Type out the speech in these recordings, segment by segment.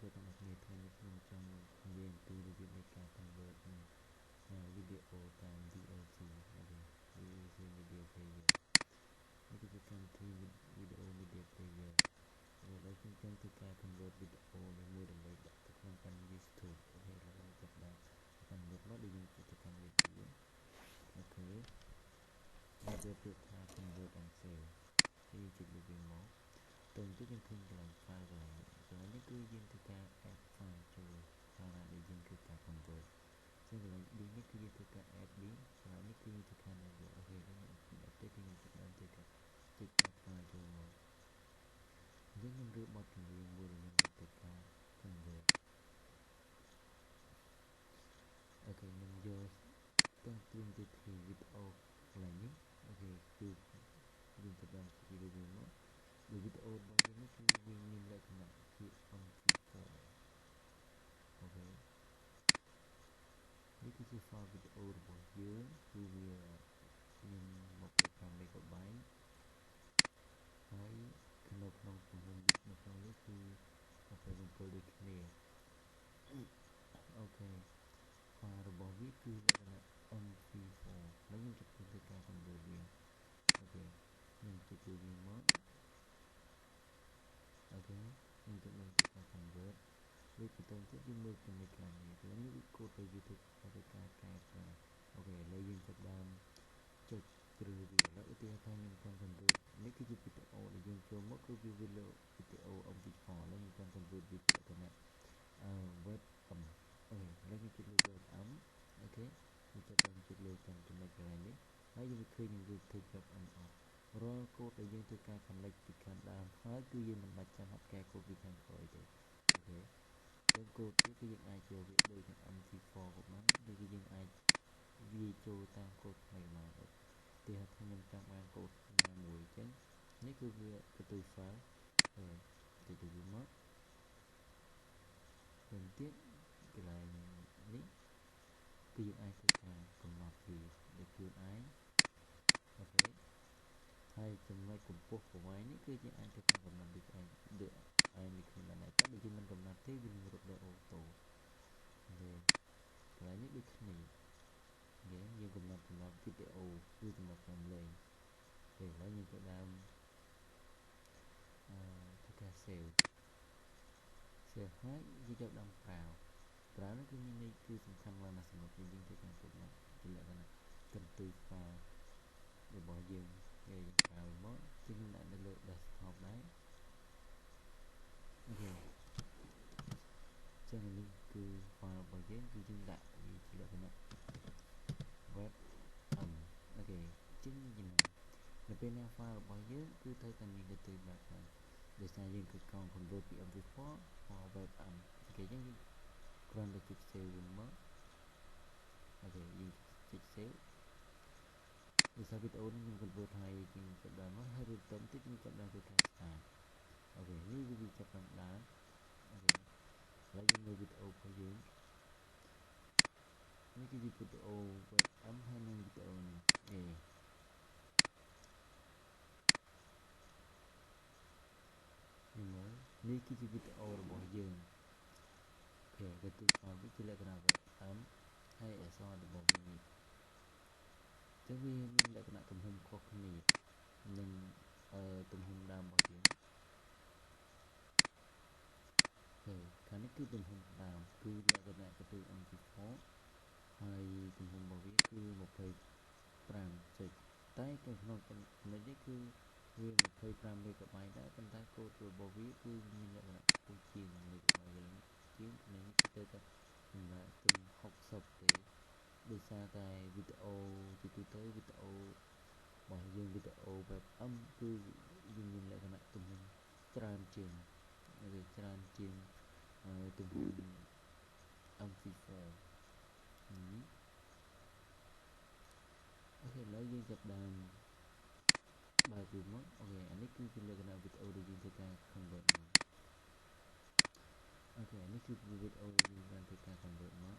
thưa tất cả những thứ mình trong nghiên cứu về việcการconvert video តាម VLC ok VLC Media Player នេះគឺជាកម្មវិធី Video Media Player ដែលយើងចង់ធ្វើការ convert វីដេអូមួយដើម្បីដាក់ទៅក្នុងកាន់ YouTube អូខេឥឡូវយើងចាប់ដាក់ convert មកដូចយើងចុចទៅកាន់វាអូខេហើយវាប្រៀបថា convert and save យើងចុចលើវាមកទៅទៅយើងឃើញកន្លែង file កន្លែងនេះគឺយើងធ្វើការ add file ចូល file ណាដែលយើងធ្វើការ convert ចឹងកន្លែង D នេះគឺយើងធ្វើការ add D កន្លែងនេះគឺយើងធ្វើការ enable អូខេយើង update យើងចាប់បានធ្វើការចុច add file ចូលមកយើងនឹងរើបបទចម្រៀងមួយដែលយើងធ្វើការ convert អូខេខ្ញុំយកទាំងព្រៀងទៅជាវីដេអូកន្លែងនេះអូខេគឺយើងចាប់បានពីលើវាមកវីដេអូរបស់យើងនេះគឺវាមានលក្ខណៈជា MP4 អូខេនេះគឺជា file វីដេអូរបស់យើងគឺវាមាន25 MB ហើយក្នុងទំហំ bit នៅក្នុងនេះគឺ27ដូចគ្នាអូខេ file របស់វាគឺលក្ខណៈ MP4 ហើយខ្ញុំចាប់ធ្វើការ convert វាអូខេខ្ញុំចុចលើវាមកអូខេខ្ញុំចាប់បានធ្វើការ convert ដូចបន្តទៀតយើងមើលចំណុចខាងនេះគឺនេះគឺកូដដែលយើងធ្វើការកែប្រែអូខេឥឡូវយើងចាប់បានចុចគ្រឿងវាឥឡូវឧទាហរណ៍ថាខ្ញុំចង់ convert នេះគឺជាវីដេអូដែលយើងចូលមកគឺវាវីដេអូ MP4 ឥឡូវខ្ញុំចង់ convert វាជាលក្ខណៈwebm អូខេឥឡូវខ្ញុំចុចលើ webm អូខេខ្ញុំចាប់បានចុចលើកាន់ចំណុចកន្លែងនេះហើយយើងឃើញនឹងវាធ្វើ webm អស់រាល់កូដដែលយើងធ្វើការ connect ពីខាងដើមហើយគឺយើងមិនបាច់ចាំបាច់កែកូដពីខាងក្រោយទេអូខេចឹងកូដនេះគឺយើងអាចយកវាដូចនឹង MP4 ក៏បានឬគឺយើងអាចវាចូលតាមកូដថ្មីបានឧទាហរណ៍ថាខ្ញុំចង់បានកូដណាមួយអញ្ចឹងនេះគឺវាបន្ទុយ file ចុចទៅវាមកវិញទៀតកន្លែងនេះគឺយើងអាចធ្វើការកំណត់វាដោយខ្លួនឯងអូខេហើយចំណុចកម្ពស់ប្រវែងនេះគឺយើងអាចធ្វើការកំណត់ដូចឯងដូចឯងដូចគ្នាបានដែរតែបើយើងមិនកំណត់ទេវានឹងរត់ដោយអូតូអូខេកន្លែងនេះដូចគ្នាយើងកំណត់សម្រាប់វីដេអូគឺសម្រាប់តាមលេងពេលឥឡូវយើងចាប់ដើមធ្វើការ save ហើយយើងចាប់ដើមប្រើនេះគឺមានន័យគឺសំខាន់ណាស់សម្រាប់យើងធ្វើការកំណត់ជាលក្ខណៈកន្ទុយ file របស់យើងយើងប្រើមកគឺខ្ញុំដាក់នៅលើ desktop ដែរអូខេចឹងនេះគឺ file របស់យើងគឺយើងដាក់វាជាលក្ខណៈ web អូខេចឹងយ៉ាងណានៅពេលណា file របស់យើងគឺត្រូវតែមានកន្ទុយបែបហ្នឹងដោយសារយើងគឺកង់ convert ពី MP4 មក webm អូខេចឹងយើងគ្រាន់តែចុច save វាមកអូខេយើងចុច save ដោយសារវីដេអូនេះខ្ញុំ convert ហើយយើងចាប់ដើមមកហើយបន្តទៀតខ្ញុំចាប់ដើមធ្វើការ start អូខេនេះគឺវាចាប់ដើមដើរអូខេឥឡូវយើងមើលវីដេអូរបស់យើងនេះគឺជាវីដេអូ webm ហើយនឹងវីដេអូនេះនេះគឺជាវីដេអូរបស់យើងអូខេគឺfile វាជាលក្ខណៈ webm ហើយអក្សររបស់វានេះចឹងវាមានលក្ខណៈទំហំខុសគ្នានឹងទំហំដើមរបស់យើងខាងនេះគឺទំហំដើមគឺលក្ខណៈកន្ទុយ MP4 ហើយទំហំរបស់វាគឺ25ចុចតែក្នុងចំណុចនេះគឺវា25 MB ដែរប៉ុន្តែកូដរបស់វាគឺមានលក្ខណៈខ្ពស់ជាង MB ជាងនេះគឺទៅតែសម្រាប់ទំ60ទេដោយសារតែវីដេអូជាទូទៅវីដេអូរបស់យើងវីដេអូ webm គឺយើងមានលក្ខណៈទំហំច្រើនជាងច្រើនជាងទំហំ MP4 អូខេឥឡូវយើងចាប់ដើមបើកវាមកអូខេអានេះគឺជាលក្ខណៈវីដេអូដែលយើងធ្វើការ convert មកអូខេនេះគឺវីដេអូដែលយើងបានធ្វើការ convert មក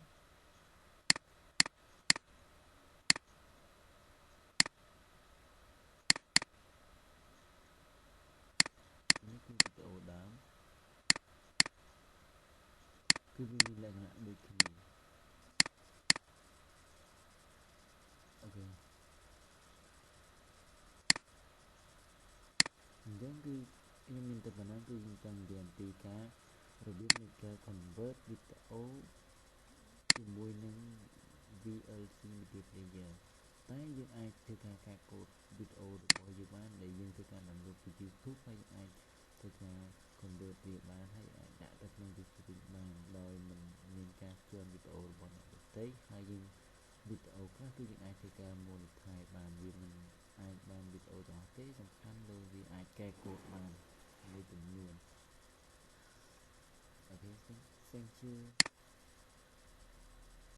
នេះគឺវីដេអូដើម cứ vì là đôi khi ok then cứ em nhìn tập nó cứ tăng dần tí cá rồi biết mình cái convert videoជាមួយនឹង VLC Media Player តែយើងអាចធ្វើការកែកូដវីដេអូរបស់យើងបានដែលយើងធ្វើការ download ពី YouTube ហើយយើងអាចធ្វើការ convert វាបានហើយអាចដាក់ទៅក្នុង YouTube បានដោយមិនមានការជន់វីដេអូរបស់អ្នកដទៃហើយយើងវីដេអូខ្លះគឺយើងអាចធ្វើការ monetize បានវាមិនអាចបានវីដេអូទាំងអស់ទេសំខាន់លើវាអាចកែកូដបានមួយចំនួនអូខេ thank you